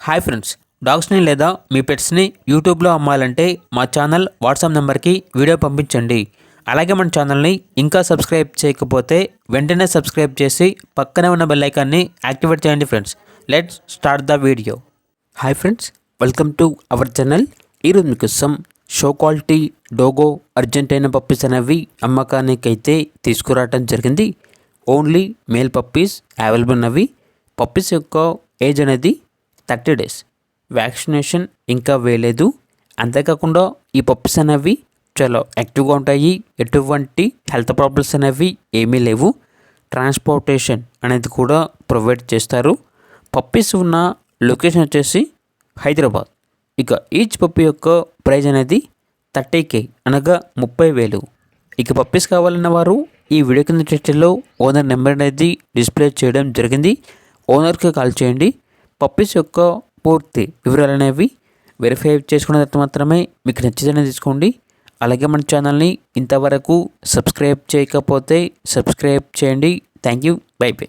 Hi friends, డాగ్స్ని లేదా మీ పెట్స్ని యూట్యూబ్లో అమ్మాలంటే మా ఛానల్ వాట్సాప్ నెంబర్కి వీడియో పంపించండి. అలాగే మన ఛానల్ని ఇంకా సబ్స్క్రైబ్ చేయకపోతే వెంటనే సబ్స్క్రైబ్ చేసి పక్కనే ఉన్న బెల్ ఐకాన్ని యాక్టివేట్ చేయండి friends. Let's start the video. Hi friends, welcome to our channel. ఈరోజు మీకోసం షో క్వాలిటీ డోగో అర్జెంటైనా పప్పీస్ అనేవి అమ్మకానికైతే తీసుకురావడం జరిగింది. ఓన్లీ మేల్ పప్పీస్ అవైలబుల్ ఉన్నవి. పప్పీస్ యొక్క ఏజ్ అనేది 30 days. వ్యాక్సినేషన్ ఇంకా వేయలేదు. అంతేకాకుండా ఈ పప్పీస్ అనేవి చాలా యాక్టివ్గా ఉంటాయి. ఎటువంటి హెల్త్ ప్రాబ్లమ్స్ అనేవి ఏమీ లేవు. ట్రాన్స్పోర్టేషన్ అనేది కూడా ప్రొవైడ్ చేస్తారు. పప్పీస్ ఉన్న లొకేషన్ వచ్చేసి హైదరాబాద్. ఇక ఈచ్ పప్పీ యొక్క ప్రైజ్ అనేది 30K అనగా 30,000. ఇక పప్పీస్ కావాలన్న వారు ఈ వీడియో కింద టైటిల్లో ఓనర్ నెంబర్ అనేది డిస్ప్లే చేయడం జరిగింది. ఓనర్కి కాల్ చేయండి. పప్పీస్ యొక్క పూర్తి వివరాలు అనేవి వెరిఫై చేసుకున్న తర్వాత మాత్రమే మీకు నచ్చితేనే తీసుకోండి. అలాగే మన ఛానల్ని ఇంతవరకు సబ్స్క్రైబ్ చేయకపోతే సబ్స్క్రైబ్ చేయండి. Thank you. By by.